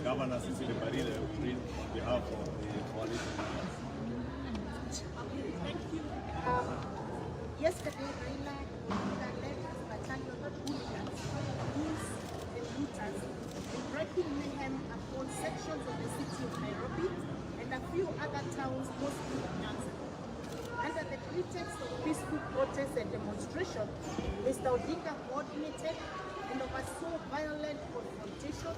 Governor Cecily Barilla will read on behalf of the coalition. Okay, thank you. Yesterday, Raila led his battalion of hooligans, youths and looters in breaking mayhem upon sections of the city of Nairobi and a few other towns, mostly in Nyanza. Under the pretext of peaceful protests and demonstration, Mr. Odinga coordinated and oversaw violent confrontation,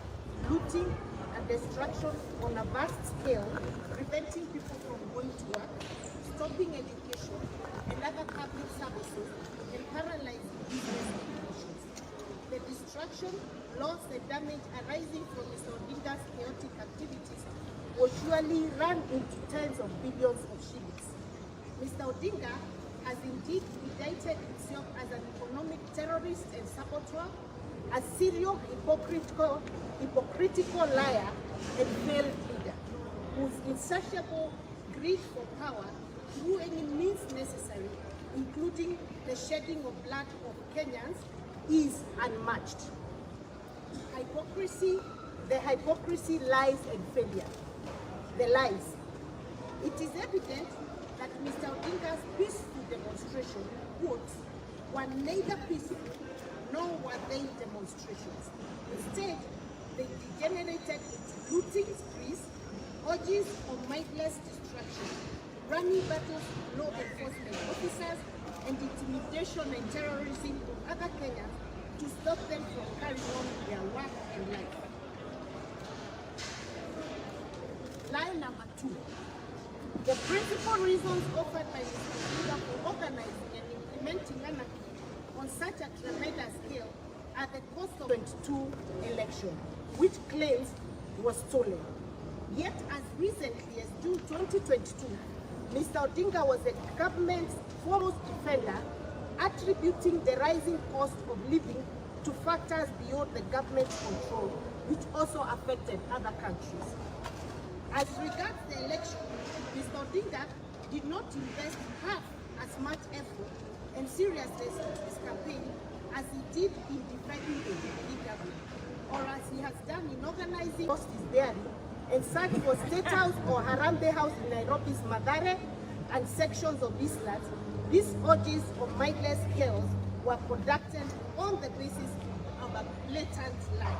looting and destruction on a vast scale, preventing people from going to work, stopping education and other public services, and paralyzing business operations. The destruction, loss and damage arising from Mr. Odinga's chaotic activities will surely run into tens of billions of shillings. Mr. Odinga has indeed indicted himself as an economic terrorist and saboteur, a serial hypocritical liar and failed leader, whose insatiable greed for power through any means necessary, including the shedding of blood of Kenyans, is unmatched. The hypocrisy, lies and failure. The lies. It is evident that Mr. Odinga's peaceful demonstration, quotes, were neither peaceful nor were they demonstrations. Instead, they degenerated into looting sprees, orgies of mindless destruction, running battles with law enforcement officers, and intimidation and terrorism of other Kenyans to stop them from carrying on their work and life. Lie number 2. The principal reasons offered by Mr. Odinga for organizing and implementing anarchy on such a tremendous scale are the cost of the 2022 election, which claims was stolen. Yet as recently as June 2022, Mr. Odinga was the government's foremost defender, attributing the rising cost of living to factors beyond the government's control, which also affected other countries. As regards the election, Mr. Odinga did not invest half as much effort and seriousness in his campaign as he did in defending the Jubilee government, or as he has done in organizing justice daring and search for State House or Harambee House in Nairobi's Mathare and sections of Eastlands. These orgies of mindless chaos were conducted on the basis of a blatant lie.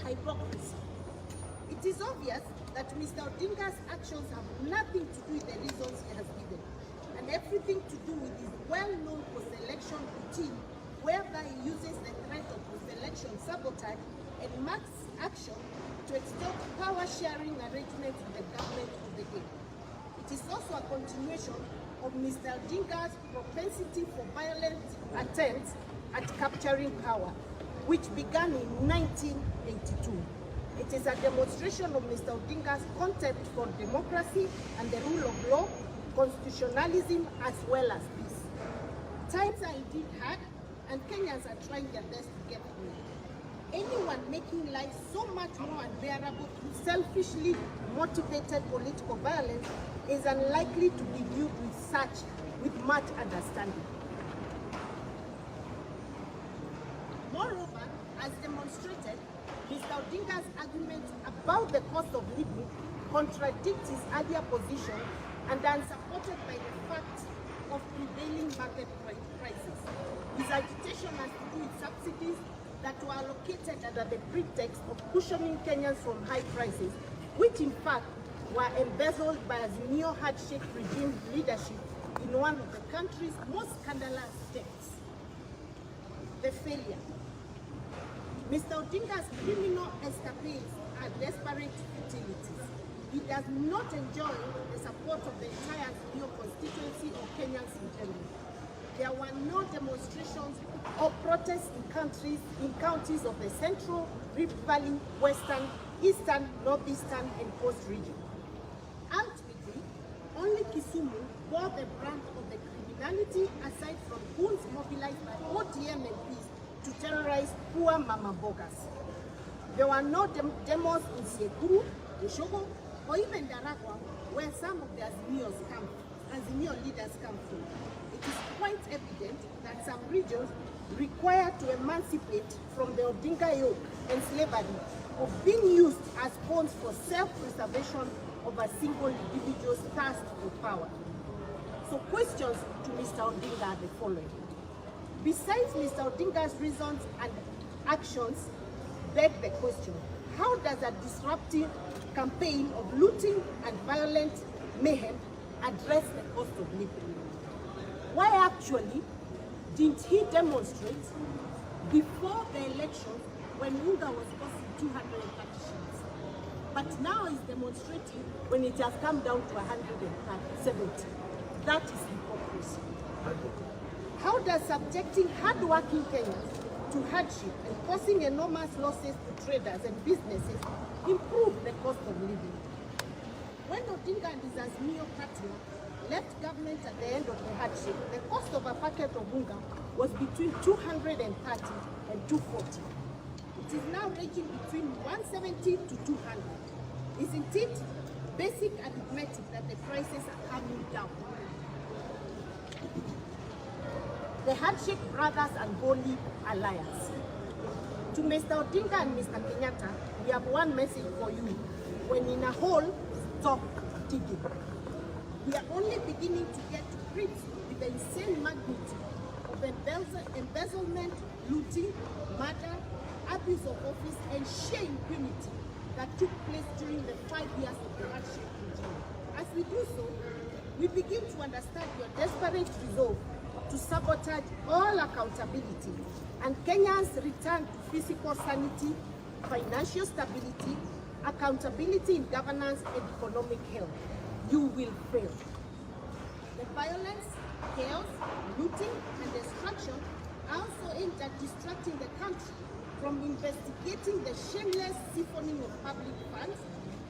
Hypocrisy. It is obvious that Mr. Odinga's actions have nothing to do with the reasons he has given, and everything to do with his well-known post-election routine, whereby he uses the threat of post-election sabotage and mass action to extort power-sharing arrangements with the government of the day. It is also a continuation of Mr. Odinga's propensity for violent attempts at capturing power, which began in 1982. It is a demonstration of Mr. Odinga's contempt for democracy and the rule of law, constitutionalism, as well as peace. Times are indeed hard, and Kenyans are trying their best to get through. Anyone making life so much more unbearable through selfishly motivated political violence is unlikely to be viewed with much understanding. Moreover, as demonstrated, Mr. Odinga's argument about the cost of living contradicts his earlier position and are unsupported by the fact of prevailing market prices. His agitation has to do with subsidies that were allocated under the pretext of cushioning Kenyans from high prices, which in fact were embezzled by Azimio hardship regime leadership in one of the country's most scandalous states. The failure. Mr. Odinga's criminal escapades are desperate futilities. He does not enjoy the support of the entire Azimio constituency or Kenyans in general. There were no demonstrations or protests in counties of the Central, Rift Valley, Western, Eastern, Northeastern, and Coast region. Ultimately, only Kisumu bore the brunt of the criminality aside from goons mobilized by ODM MPs to terrorize poor mama bogas. There were no demos in Sekuru, Eshogo, or even Daragwa, where some of the Azimio leaders come from. It is quite evident that some regions require to emancipate from the Odinga yoke and slavery of being used as pawns for self-preservation of a single individual's thirst for power. So questions to Mr. Odinga are the following. Besides Mr. Odinga's reasons and actions beg the question, how does a disruptive campaign of looting and violent mayhem address the cost of living? Why actually didn't he demonstrate before the election when Unga was costing 230 shillings? But now he's demonstrating when it has come down to 170. That is hypocrisy. How does subjecting hard-working Kenyans to hardship and causing enormous losses to traders and businesses improve the cost of living? When Odinga and his Azimio party left government at the end of the hardship, the cost of a packet of unga was between 230 and 240. It is now ranging between 170 to 200. Isn't it basic arithmetic that the prices are coming down? The Handshake Brothers and Holy Alliance. To Mr. Odinga and Mr. Kenyatta, we have one message for you. When in a hole, stop digging. We are only beginning to get to grips with the insane magnitude of embezzlement, looting, murder, abuse of office, and sheer impunity that took place during the 5 years of the hardship regime. As we do so, we begin to understand your desperate resolve to sabotage all accountability and Kenya's return to physical sanity, financial stability, accountability in governance, and economic health. You will fail. The violence, chaos, looting, and destruction are also aimed at distracting the country from investigating the shameless siphoning of public funds,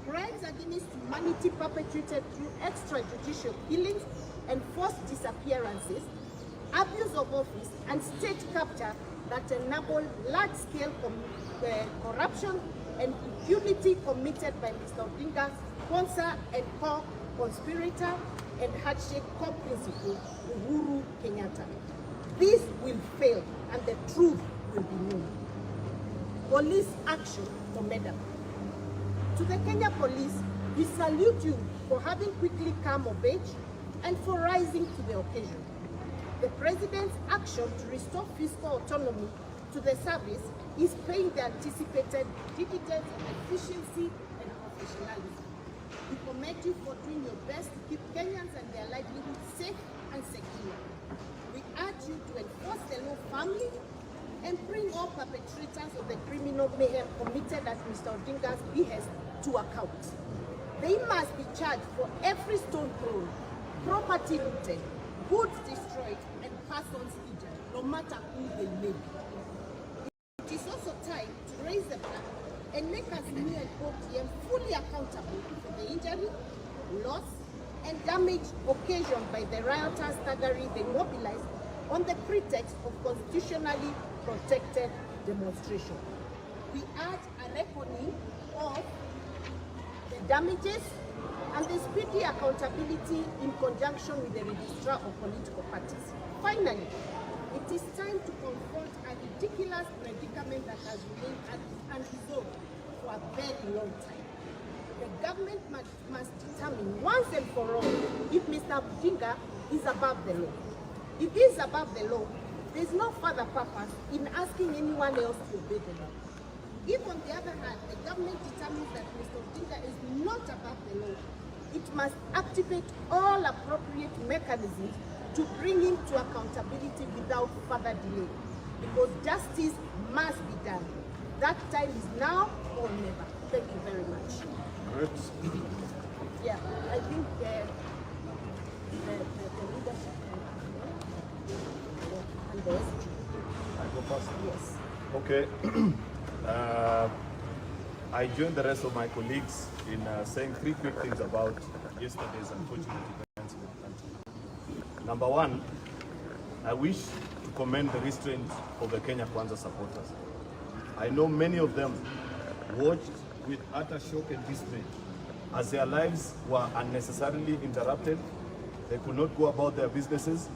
crimes against humanity perpetrated through extrajudicial killings and forced disappearances, abuse of office, and state capture that enable large-scale corruption and impunity committed by Mr. Odinga's sponsor and co-conspirator and handshake co-principal, Uhuru Kenyatta. This will fail and the truth will be known. Police action formidable. To the Kenya Police, we salute you for having quickly come of age and for rising to the occasion. The President's action to restore fiscal autonomy to the service is paying the anticipated dividends of efficiency and professionalism. We commend you for doing your best to keep Kenyans and their livelihood safe and secure. We urge you to enforce the law firmly and bring all perpetrators of the criminal mayhem committed at Mr. Odinga's behest to account. They must be charged for every stone thrown, property looted, goods destroyed, and persons injured, no matter who they may be. It is also time to raise the bar and make us new and OTM fully accountable for the injury, loss, and damage occasioned by the rioters thuggery they mobilized on the pretext of constitutionally protected demonstration. We urge a reckoning of the damages and the speedy accountability in conjunction with the registrar of political parties. Finally, it is time to confront a ridiculous predicament that has remained unresolved for a very long time. The government must determine once and for all if Mr. Odinga is above the law. If he is above the law, there is no further purpose in asking anyone else to obey the law. If on the other hand, the government determines that Mr. Odinga is not above the law, it must activate all appropriate mechanisms to bring him to accountability without further delay, because justice must be done. That time is now or never. Thank you very much. Right. Yeah, I think the leadership and the SG. I go first. Yes. Okay. I join the rest of my colleagues in saying three quick things about yesterday's unfortunate events in the country. Number one, I wish to commend the restraint of the Kenya Kwanza supporters. I know many of them watched with utter shock and dismay as their lives were unnecessarily interrupted. They could not go about their businesses,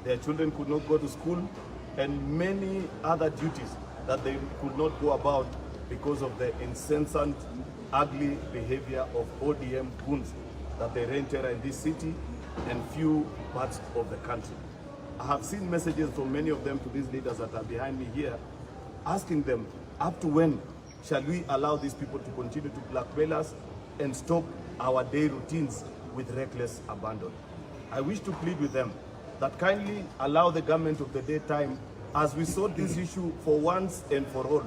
their children could not go to school, and many other duties that they could not go about because of the incessant, ugly behavior of ODM goons that they reign terror in this city and few parts of the country. I have seen messages from many of them to these leaders that are behind me here, asking them, up to when shall we allow these people to continue to blackmail us and stop our day routines with reckless abandon? I wish to plead with them that kindly allow the government of the daytime as we sort this issue for once and for all.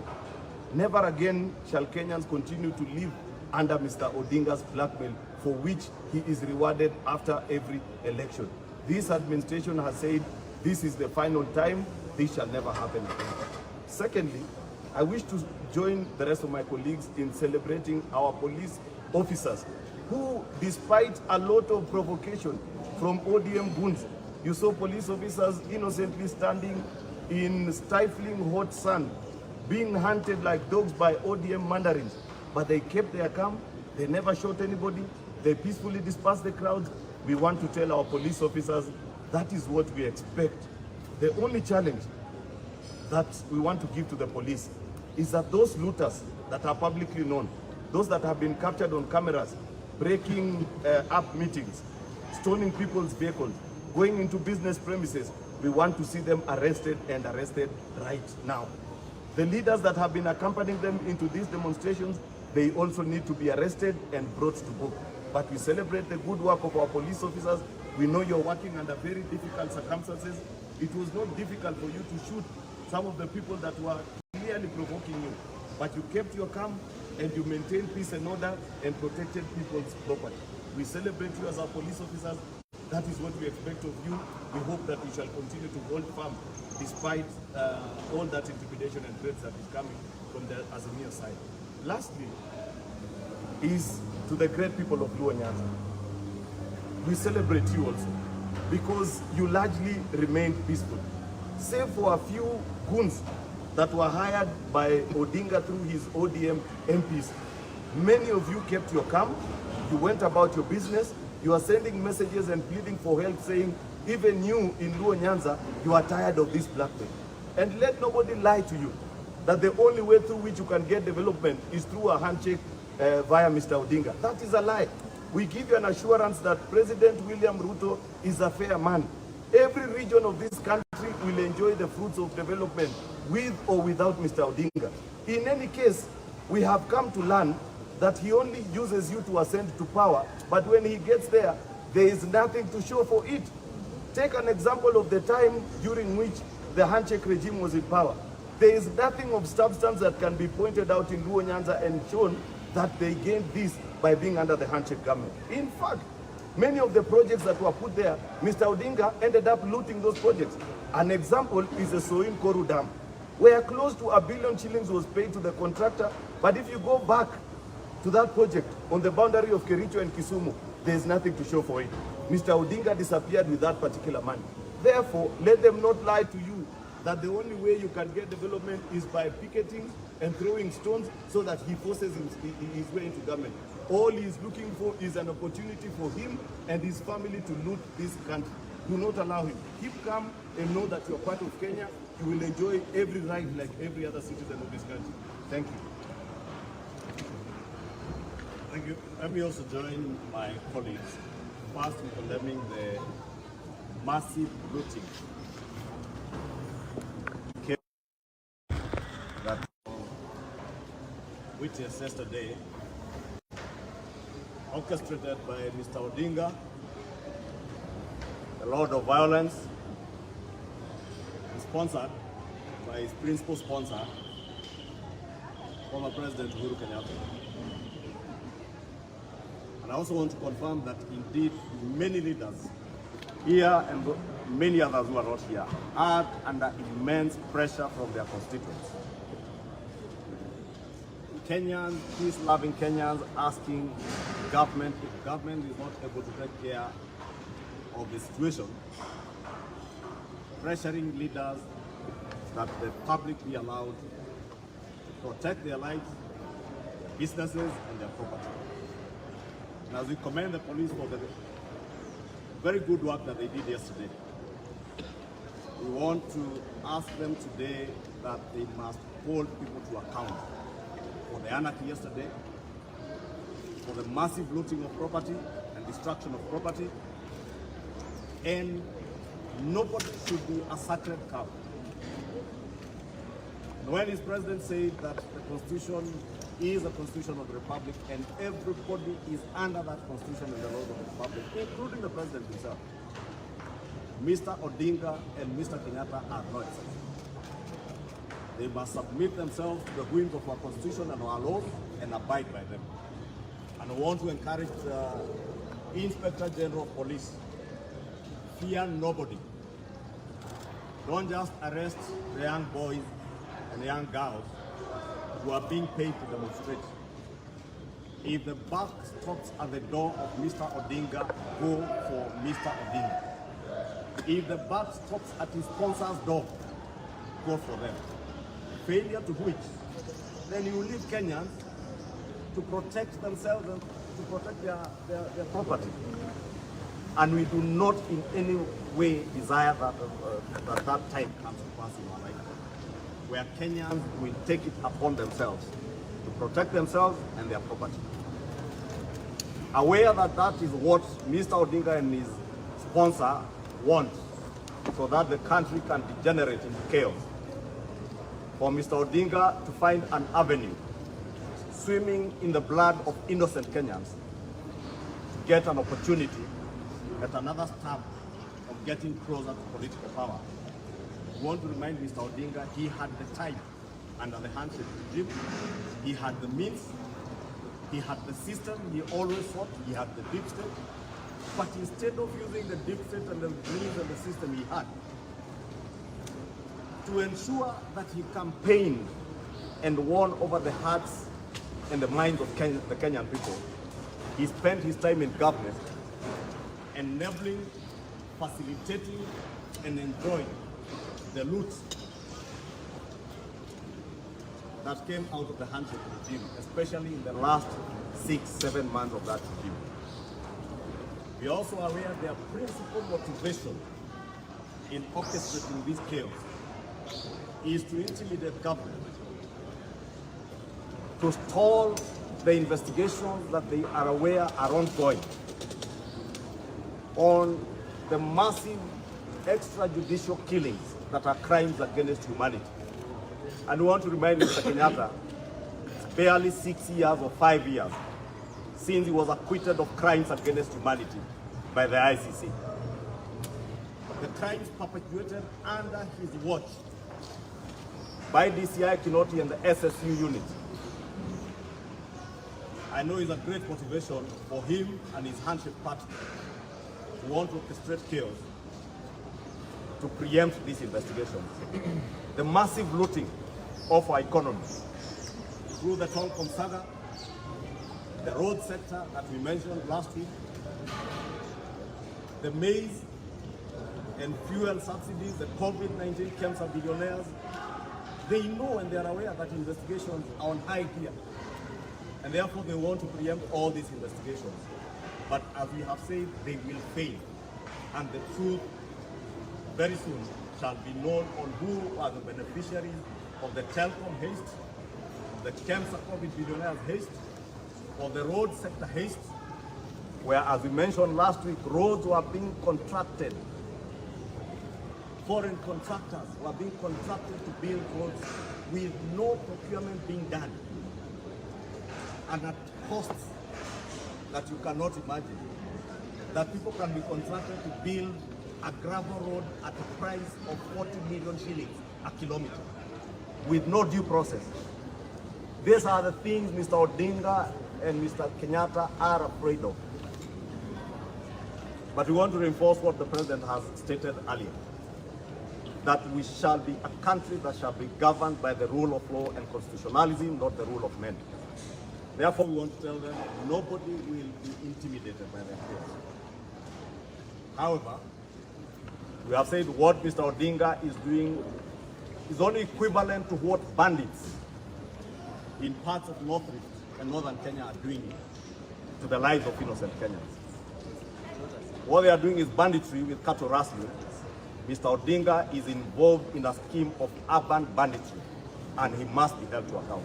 Never again shall Kenyans continue to live under Mr. Odinga's blackmail, for which he is rewarded after every election. This administration has said this is the final time, this shall never happen again. Secondly, I wish to join the rest of my colleagues in celebrating our police officers who, despite a lot of provocation from ODM goons, you saw police officers innocently standing in stifling hot sun, being hunted like dogs by ODM mandarins, but they kept their calm, they never shot anybody, they peacefully dispersed the crowds. We want to tell our police officers that is what we expect. The only challenge that we want to give to the police is that those looters that are publicly known, those that have been captured on cameras, breaking up meetings, stoning people's vehicles, going into business premises, we want to see them arrested, and arrested right now. The leaders that have been accompanying them into these demonstrations, they also need to be arrested and brought to book. But we celebrate the good work of our police officers. We know you're working under very difficult circumstances. It was not difficult for you to shoot some of the people that were clearly provoking you, but you kept your calm and you maintained peace and order and protected people's property. We celebrate you as our police officers. That is what we expect of you. We hope that you shall continue to hold firm despite all that intimidation and threats that is coming from the Azimio side. Lastly, is to the great people of Luo Nyanza. We celebrate you also because you largely remained peaceful, save for a few goons that were hired by Odinga through his ODM MPs. Many of you kept your calm, you went about your business, you are sending messages and pleading for help, saying even you in Luo Nyanza, you are tired of this blackmail. And let nobody lie to you that the only way through which you can get development is through a handshake via Mr. Odinga. That is a lie. We give you an assurance that President William Ruto is a fair man. Every region of this country will enjoy the fruits of development with or without Mr. Odinga. In any case, we have come to learn that he only uses you to ascend to power, but when he gets there, there is nothing to show for it. Take an example of the time during which the handshake regime was in power. There is nothing of substance that can be pointed out in Luo Nyanza and shown that they gained this by being under the handshake government. In fact, many of the projects that were put there, Mr. Odinga ended up looting those projects. An example is the Soin Koru Dam, where close to R1 billion shillings was paid to the contractor. But if you go back to that project on the boundary of Kericho and Kisumu, there is nothing to show for it. Mr. Odinga disappeared with that particular money. Therefore, let them not lie to you that the only way you can get development is by picketing and throwing stones so that he forces his way into government. All he is looking for is an opportunity for him and his family to loot this country. Do not allow him. Keep calm and know that you are part of Kenya. You will enjoy every right like every other citizen of this country. Thank you. Thank you. Let me also join my colleagues first in condemning the massive looting that witnessed yesterday, orchestrated by Mr. Odinga, the Lord of Violence, and sponsored by his principal sponsor, former President Uhuru Kenyatta. And I also want to confirm that indeed many leaders here and many others who are not here are under immense pressure from their constituents. Kenyans, peace-loving Kenyans asking government, if government is not able to take care of the situation, pressuring leaders that the public be allowed to protect their lives, their businesses, and their property. And as we commend the police for the very good work that they did yesterday, we want to ask them today that they must hold people to account. for the anarchy yesterday, for the massive looting of property and destruction of property, and nobody should be a sacred cow. When his president said that the Constitution is a constitution of the Republic and everybody is under that Constitution and the laws of the Republic, including the president himself, Mr. Odinga and Mr. Kenyatta are no exception. They must submit themselves to the whims of our Constitution and our laws and abide by them. And I want to encourage the Inspector General of Police, fear nobody. Don't just arrest the young boys and young girls who are being paid to demonstrate. If the buck stops at the door of Mr. Odinga, go for Mr. Odinga. If the buck stops at his sponsor's door, go for them. Failure to which, then you leave Kenyans to protect themselves and to protect their property. And we do not in any way desire that that time comes to pass in our life, where Kenyans will take it upon themselves to protect themselves and their property. Aware that that is what Mr. Odinga and his sponsor want, so that the country can degenerate into chaos. For Mr. Odinga to find an avenue swimming in the blood of innocent Kenyans to get an opportunity at another stab of getting closer to political power. I want to remind Mr. Odinga he had the time under the handshake regime, he had the means, he had the system he always fought, he had the deep state, but instead of using the deep state and the means and the system he had to ensure that he campaigned and won over the hearts and the minds of the Kenyan people, he spent his time in government enabling, facilitating, and enjoying the loot that came out of the handshake regime, especially in the last 6-7 months of that regime. We are also aware their principal motivation in orchestrating this chaos is to intimidate government, to stall the investigations that they are aware are ongoing on the massive extrajudicial killings that are crimes against humanity. And we want to remind Mr. Kenyatta, it's barely 6 years or 5 years since he was acquitted of crimes against humanity by the ICC. The crimes perpetuated under his watch by DCI Kinoti and the SSU unit, I know is a great motivation for him and his handshake party to want to orchestrate chaos to preempt these investigations. The massive looting of our economy through the Tonkom saga, the road sector that we mentioned last week, the maize and fuel subsidies, the COVID-19 cancer billionaires, they know and they are aware that investigations are on high gear. And therefore they want to preempt all these investigations. But as we have said, they will fail. And the truth very soon shall be known on who are the beneficiaries of the telecom haste, the cancer COVID billionaires haste, or the road sector haste, where, as we mentioned last week, roads were being contracted. Foreign contractors were being contracted to build roads with no procurement being done, and at costs that you cannot imagine. That people can be contracted to build a gravel road at a price of 40 million shillings a kilometer with no due process. These are the things Mr. Odinga and Mr. Kenyatta are afraid of. But we want to reinforce what the President has stated earlier, that we shall be a country that shall be governed by the rule of law and constitutionalism, not the rule of men. Therefore, we want to tell them nobody will be intimidated by their fears. However, we have said what Mr. Odinga is doing is only equivalent to what bandits in parts of North Rift and Northern Kenya are doing to the lives of innocent Kenyans. What they are doing is banditry with cattle rustling. Mr. Odinga is involved in a scheme of urban banditry, and he must be held to account.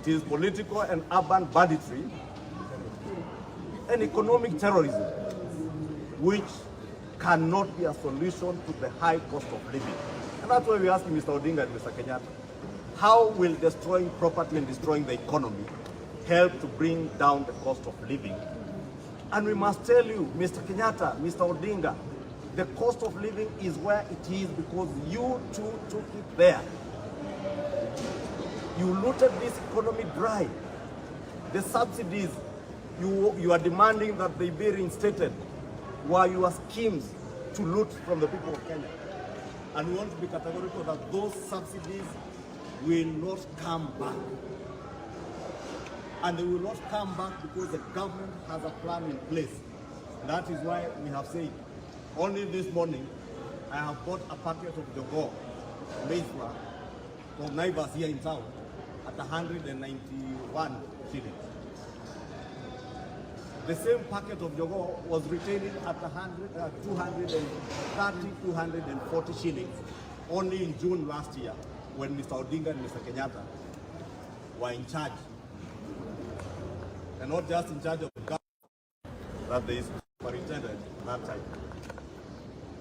It is political and urban banditry and economic terrorism, which cannot be a solution to the high cost of living. And that's why we're asking Mr. Odinga and Mr. Kenyatta, how will destroying property and destroying the economy help to bring down the cost of living? And we must tell you, Mr. Kenyatta, Mr. Odinga, the cost of living is where it is because you too took it there. You looted this economy dry. The subsidies you are demanding that they be reinstated were your schemes to loot from the people of Kenya. And we want to be categorical that those subsidies will not come back. And they will not come back because the government has a plan in place. That is why we have said, only this morning, I have bought a packet of Jogo maize flour from neighbors here in town at 191 shillings. The same packet of Jogo was retailing at 230, 240 shillings only in June last year when Mr. Odinga and Mr. Kenyatta were in charge. And not just in charge of the government, that they superintended that time.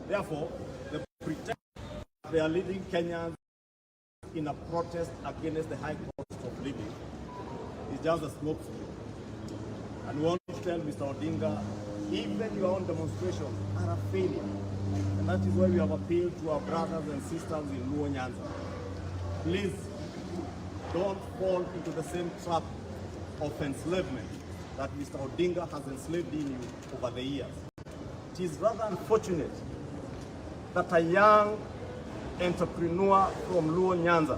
Therefore, the pretense that they are leading Kenyans in a protest against the high cost of living is just a smoke screen. And we want to tell Mr. Odinga, even your own demonstrations are a failure. And that is why we have appealed to our brothers and sisters in Luo Nyanza. Please, don't fall into the same trap of enslavement that Mr. Odinga has enslaved in you over the years. It is rather unfortunate that a young entrepreneur from Luo Nyanza,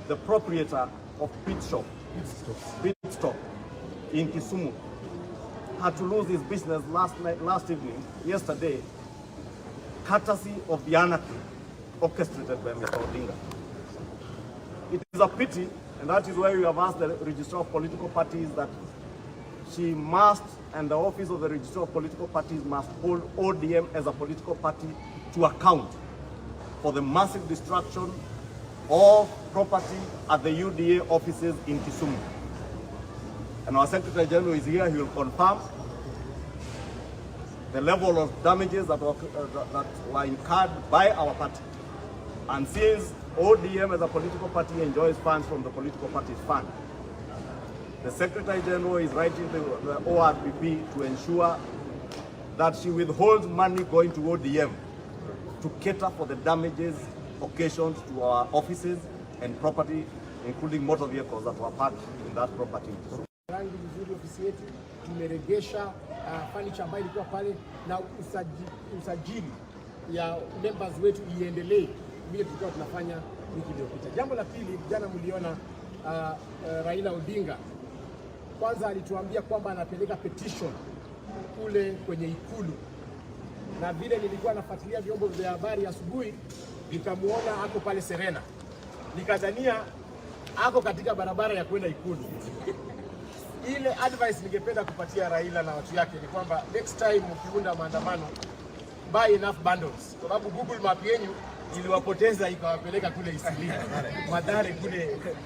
the proprietor of Pit Stop in Kisumu, had to lose his business yesterday, courtesy of the anarchy orchestrated by Mr. Odinga. It is a pity, and that is why we have asked the Registrar of Political Parties that she must, and the office of the Registrar of Political Parties must hold ODM as a political party to account for the massive destruction of property at the UDA offices in Kisumu. And our Secretary General is here, he will confirm the level of damages that were incurred by our party. And since ODM as a political party enjoys funds from the political party's fund, the Secretary General is writing to the ORPP to ensure that she withholds money going to ODM to cater for the damages occasioned to our offices and property, including motor vehicles that were parked in that property. Rangi vizuri ofisi yetu, tumeregesha furniture ambayo ilikuwa pale na usajili ya members wetu iendelee vile tulikuwa tunafanya wiki iliyopita. Jambo la pili, jana mliona Raila Odinga kwanza alituambia kwamba anapeleka petition kule kwenye Ikulu, na vile nilikuwa nafuatilia vyombo vya habari asubuhi nikamuona ako pale Serena, nikadhania ako katika barabara ya kwenda Ikulu. Ile advice ningependa kupatia Raila na watu yake ni kwamba next time ukiunda maandamano, buy enough bundles, kwa sababu Google Map yenu iliwapoteza ikawapeleka kule Isili, Madare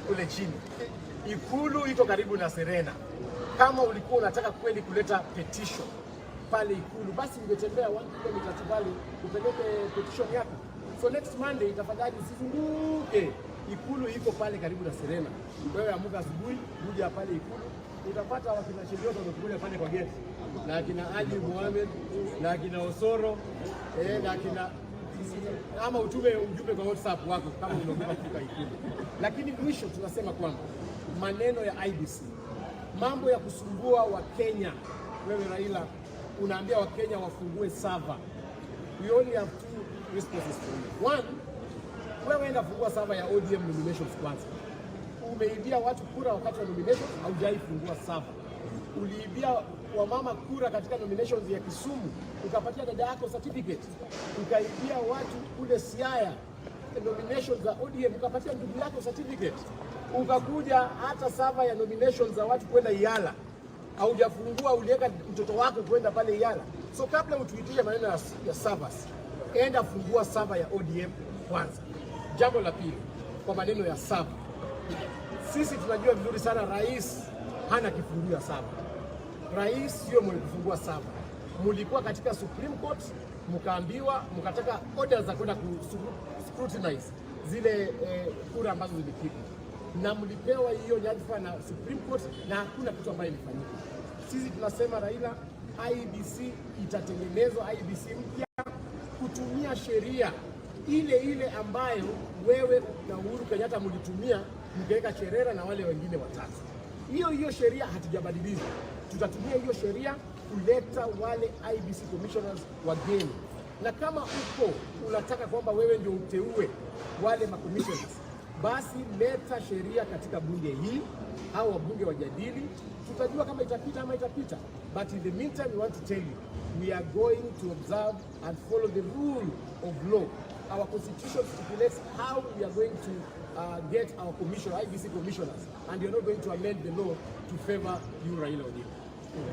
kule chini. Ikulu iko karibu na Serena. Kama ulikuwa unataka kweli kuleta petition pale Ikulu, basi ungetembea 1 kilometer tu pale upeleke petition yako. So next Monday tafadhali usizunguke. Ikulu iko pale karibu na Serena. Wewe amuka asubuhi, uje pale Ikulu, utapata wakina Chilioto wanakuja pale kwa gate. Na akina Ali Mohamed, na akina Osoro, na akina ama utume ujumbe kwa WhatsApp wako kama unaogopa kufika Ikulu. Lakini mwisho tunasema kwamba maneno ya IBC, mambo ya kusumbua wa Kenya, wewe Raila unaambia wa Kenya wafungue server. We only have 2 responses for you. One, wewe enda fungua server ya ODM nominations kwanza. Umeibia watu kura wakati wa nominations, haujaifungua server. Uliibia wamama kura katika nominations ya Kisumu, ukapatia dada yako certificate. Ukaibia watu kule Siaya nominations za ODM, ukapatia ndugu yako certificate. Ukakuja hata server ya nominations za watu kwenda Iyala, haujafungua, uliweka mtoto wako kwenda pale Iyala. So kabla utuitie maneno ya servers, enda fungua server ya ODM kwanza. Jambo la pili, kwa maneno ya server, Sisi tunajua vizuri sana rais hana kifungua saba. Rais sio mwenye kufungua saba. Mulikuwa katika Supreme Court, mkaambiwa, mkataka orders za kwenda scrutinize zile kura ambazo zilipigwa, na mlipewa hiyo nyadhifa na Supreme Court, na hakuna kitu ambayo ilifanyika. Sisi tunasema Raila, IEBC itatengenezwa, IEBC mpya kutumia sheria ile ile ambayo wewe na Uhuru Kenyatta mlitumia mkaweka Cherera na wale wengine watatu. Hiyo sheria hatujabadilisha. Tutatumia hiyo sheria kuleta wale IEBC commissioners wageni, na kama uko unataka kwamba wewe ndio uteue wale commissioners, basi leta sheria katika bunge hii, au wabunge wajadili, tutajua kama itapita ama itapita. But in the meantime, we want to tell you, we are going to observe and follow the rule of law. Our constitution stipulates how we are going to get our IEBC commissioners, and you're not going to amend the law to favor you, Raila Odinga.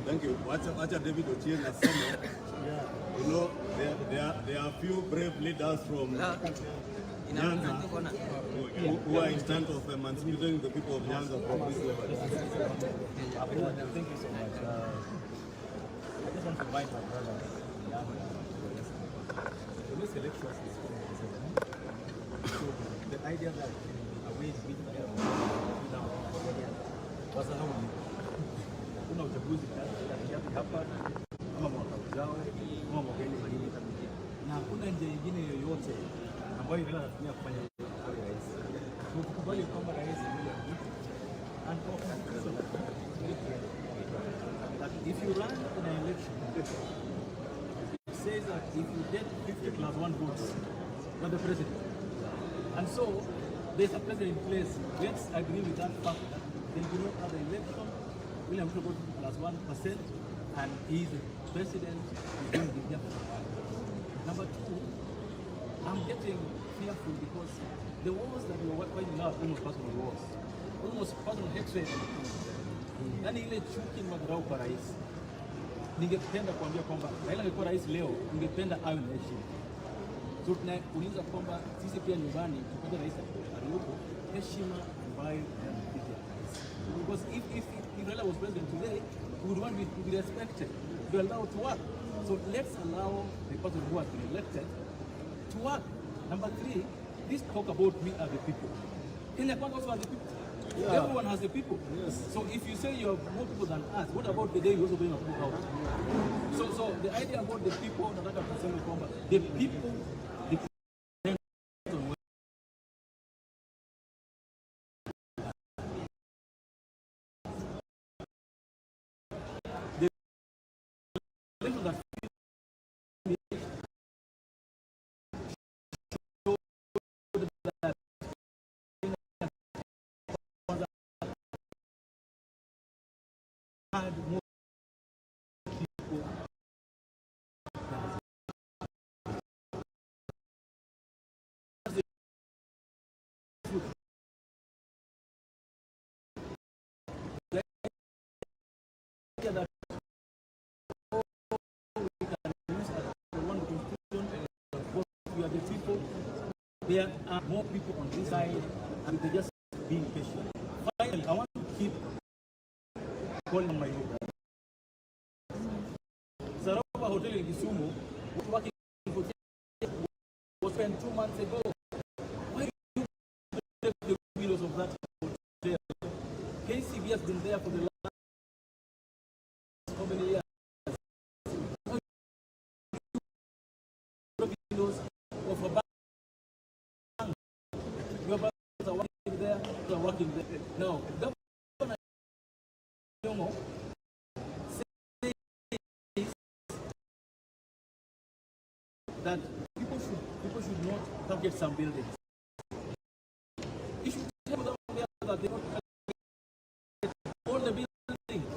Thank you. Wacha David Ochieng aseme. You know, there are few brave leaders from Nyanza who are in front of emancipating the people of Nyanza from this level. Thank you so much. I just want to invite my brother. The next elections is coming. So the idea that a way is being there now, sasa hapo kuna uchaguzi kati hapa kama mwaka ujao kama mwaka mwingine, na hakuna njia nyingine yoyote ambayo Raila anatumia kufanya rais. Tukubali kwamba rais ni and that if you run in an election, it says that if you get 50 plus 1 votes, you're the president. And so there's a president in place. Let's agree with that fact that there will be no other election. William Ruto got plus 1%, and he's the president. He's going to be there for a while. Number two, I'm getting fearful because the wars that we are fighting now are almost personal wars, almost personal hatred. Yani ile chuki madharau kwa rais. Ningependa kuambia kwamba Raila angekuwa rais leo, ningependa awe na heshima. So tunauliza kwamba sisi pia nyumbani tupate rais aliyopo heshima ambayo anapitia rais. Because if Raila was president today, we would want to be respected, to be allowed to work. So let's allow the person who has been elected to work. Number three, this talk about we are the people. Kenya also has the people. Yeah. Everyone has the people. Yes. So if you say you have more people than us, what about the day you also bring a people out? So the idea about the people, the people there are more people on this side, and they're just being patient. Finally, I want to keep calling on my own. Sarova Hotel in Kisumu was working for was spent 2 months ago. Why do you break the windows of that hotel? KCB has been there for the last how many years? Windows of a bank. Your brothers are working there, you are working there. Now, Governor Yomo says that people should not target some buildings. You should tell them that they don't target all the buildings.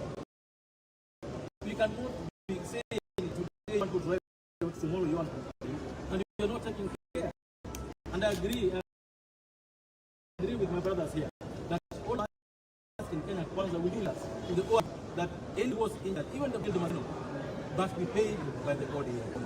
You cannot be saying today you want to drive, tomorrow you want to drive, and you're not taking care. And I agree with my brothers here that all us in Kenya Kwanza will us in the order that any was in that even the building must be paid by the audience.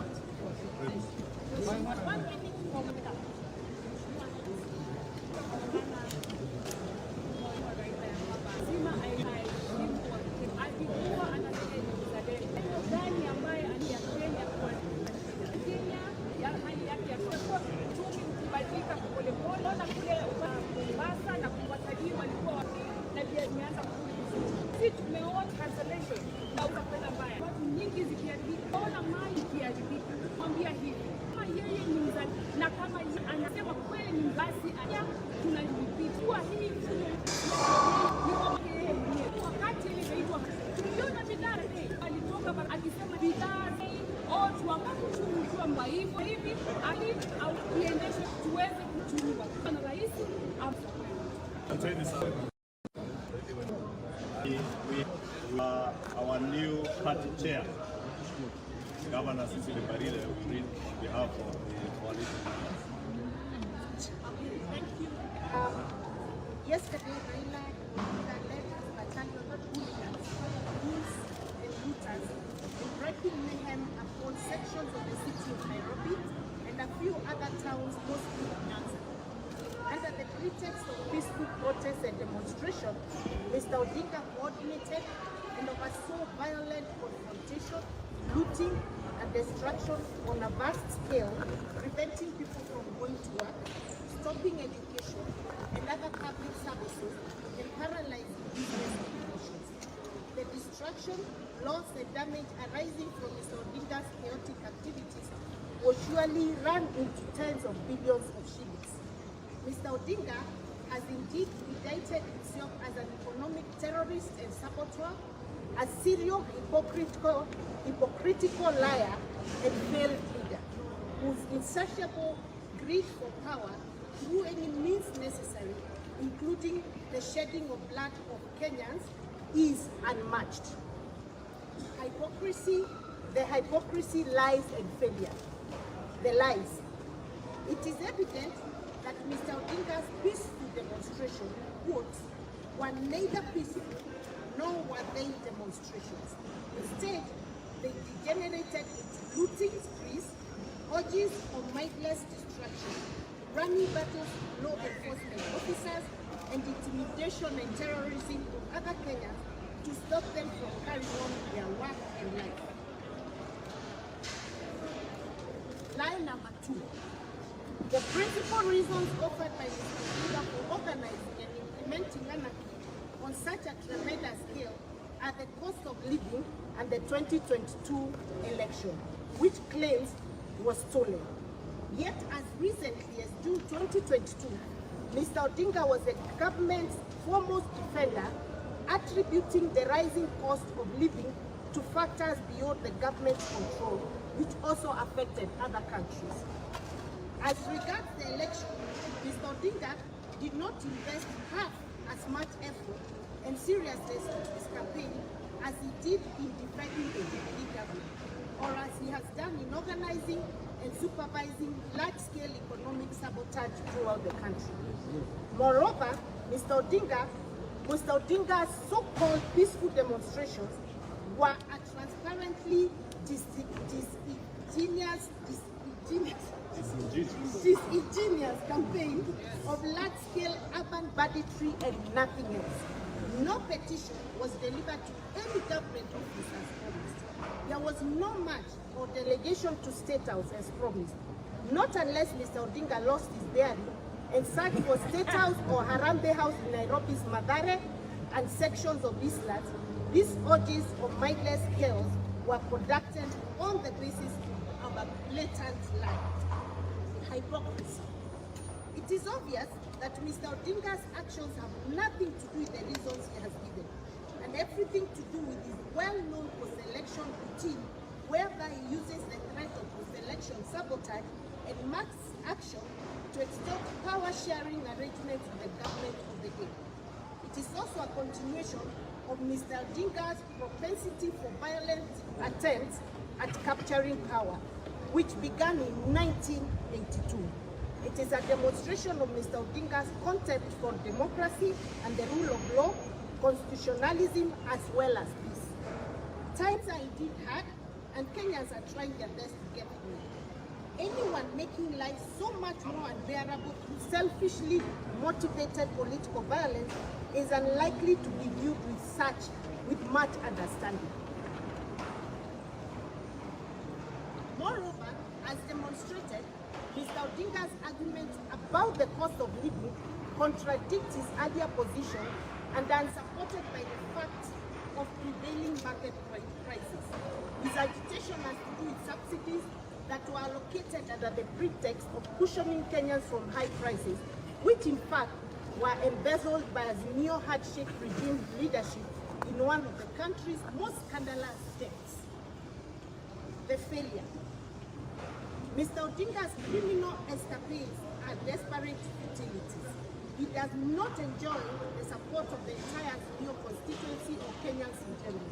We are our new party chair, Governor Cecily Barile, will read on behalf of the coalition members. Thank you. Yesterday, Raila led his battalion of hooligans, thieves, and looters in breaking mayhem upon sections of the city of Nairobi and a few other towns, mostly in Nyanza. Under the pretext of peaceful protests and demonstration, Mr. Odinga coordinated and oversaw violent confrontation, looting, and destruction on a vast scale, preventing people from going to work, stopping education and other public services, and paralyzing business operations. The destruction, loss, and damage arising from Mr. Odinga's chaotic activities will surely run into tens of billions of shillings. Mr. Odinga has indeed indicted himself as an economic terrorist and saboteur, a serial hypocritical liar and failed leader, whose insatiable greed for power through any means necessary, including the shedding of blood of Kenyans, is unmatched. The hypocrisy lies and failure. The lies. It is evident that Mr. Odinga's peaceful demonstration, quotes, were neither peaceful nor were they demonstrations. Instead, they degenerated into looting sprees, orgies of mindless destruction, running battles with law enforcement officers, and intimidation and terrorism of other Kenyans to stop them from carrying on their work and life. Lie number 2. The principal reasons offered by Mr. Odinga for organizing and implementing anarchy on such a tremendous scale are the cost of living and the 2022 election, which claims was stolen. Yet, as recently as June 2022, Mr. Odinga was the government's foremost defender, attributing the rising cost of living to factors beyond the government's control, which also affected other countries. As regards the election, Mr. Odinga did not invest half as much effort and seriousness into his campaign as he did in defending the Jubilee government, or as he has done in organizing and supervising large-scale economic sabotage throughout the country. Moreover, Mr. Odinga's so-called peaceful demonstrations were a transparently disingenuous campaign of large-scale urban banditry and nothing else. No petition was delivered to any government office as promised. There was no march or delegation to State House as promised, not unless Mr. Odinga lost his bearing and searched for State House or Harambee House in Nairobi's Mathare and sections of Eastlands. These orgies of mindless chaos were conducted on the basis of a blatant lie. Hypocrisy. It is obvious that Mr. Odinga's actions have nothing to do with the reasons he has given, and everything to do with his well-known post-election routine, whereby he uses the threat of post-election sabotage and mass action to extort power-sharing arrangements with the government of the day. It is also a continuation of Mr. Odinga's propensity for violent attempts at capturing power, which began in 1982. It is a demonstration of Mr. Odinga's contempt for democracy and the rule of law, constitutionalism, as well as peace. Times are indeed hard, and Kenyans are trying their best to get through. Anyone making life so much more unbearable through selfishly motivated political violence is unlikely to be viewed with much understanding. Moreover, as demonstrated, Mr. Odinga's argument about the cost of living contradicts his earlier position and are unsupported by the fact of prevailing market prices. His agitation has to do with subsidies that were allocated under the pretext of cushioning Kenyans from high prices, which in fact were embezzled by a neo-hardship regime leadership in one of the country's most scandalous states. The failure. Mr. Odinga's criminal escapades are desperate futilities. he does not enjoy the support of the entire Azimio constituency or Kenyans in general.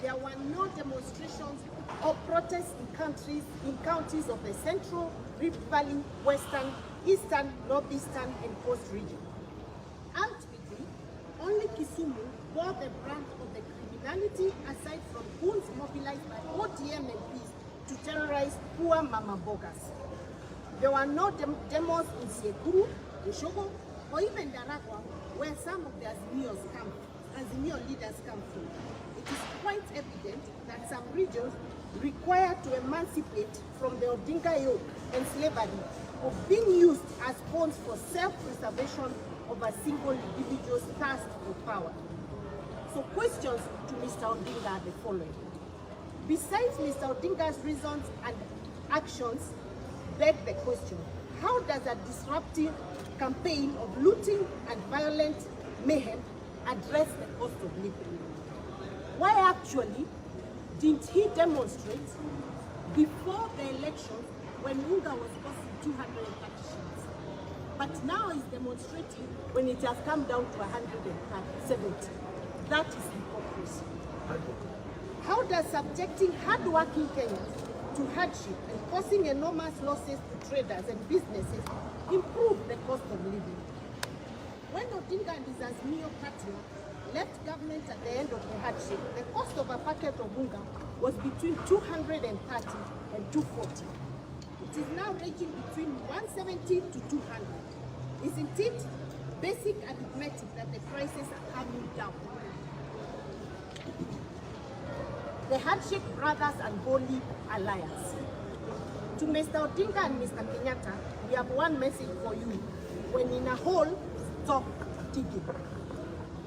There were no demonstrations or protests in counties of the Central, Rift Valley, Western, Eastern, Northeastern, and Coast region. Ultimately, only Kisumu bore the brunt of the criminality aside from goons mobilized by ODM MPs to terrorize poor mama bogas. There were no demos in Sekuru, Ishogo, or even Daragwa, where some of the Azimio leaders come from. It is quite evident that some regions require to emancipate from the Odinga yoke and slavery of being used as pawns for self-preservation of a single individual's thirst for power. So questions to Mr. Odinga are the following. Besides Mr. Odinga's reasons and actions beg the question, how does a disruptive campaign of looting and violent mayhem address the cost of living? Why actually didn't he demonstrate before the election when Unga was costing 230 shillings? But now he's demonstrating when it has come down to 170. That is hypocrisy. How does subjecting hard-working Kenyans to hardship and causing enormous losses to traders and businesses improve the cost of living? When Odinga and his Azimio party left government at the end of the hardship, the cost of a packet of unga was between 230 and 240. It is now ranging between 170 to 200. Isn't it basic arithmetic that the prices are coming down? The Hardship Brothers and Holy Alliance. To Mr. Odinga and Mr. Kenyatta, we have one message for you. When in a hole, stop digging.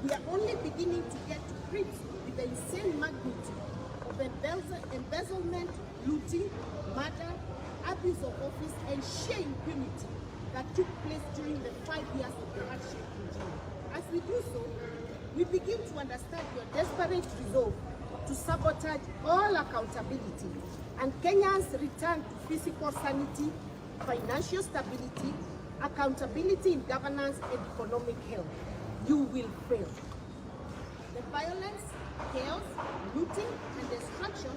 We are only beginning to get to grips with the insane magnitude of embezzlement, looting, murder, abuse of office, and sheer impunity that took place during the 5 years of the hardship regime. As we do so, we begin to understand your desperate resolve to sabotage all accountability and Kenyans' return to physical sanity, financial stability, accountability in governance, and economic health. You will fail. The violence, chaos, looting, and destruction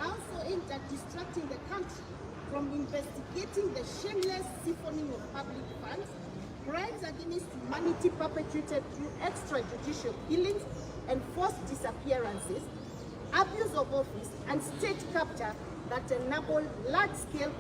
are also aimed at distracting the country from investigating the shameless siphoning of public funds, crimes against humanity perpetrated through extrajudicial killings and forced disappearances, abuse of office, and state capture that enable large-scale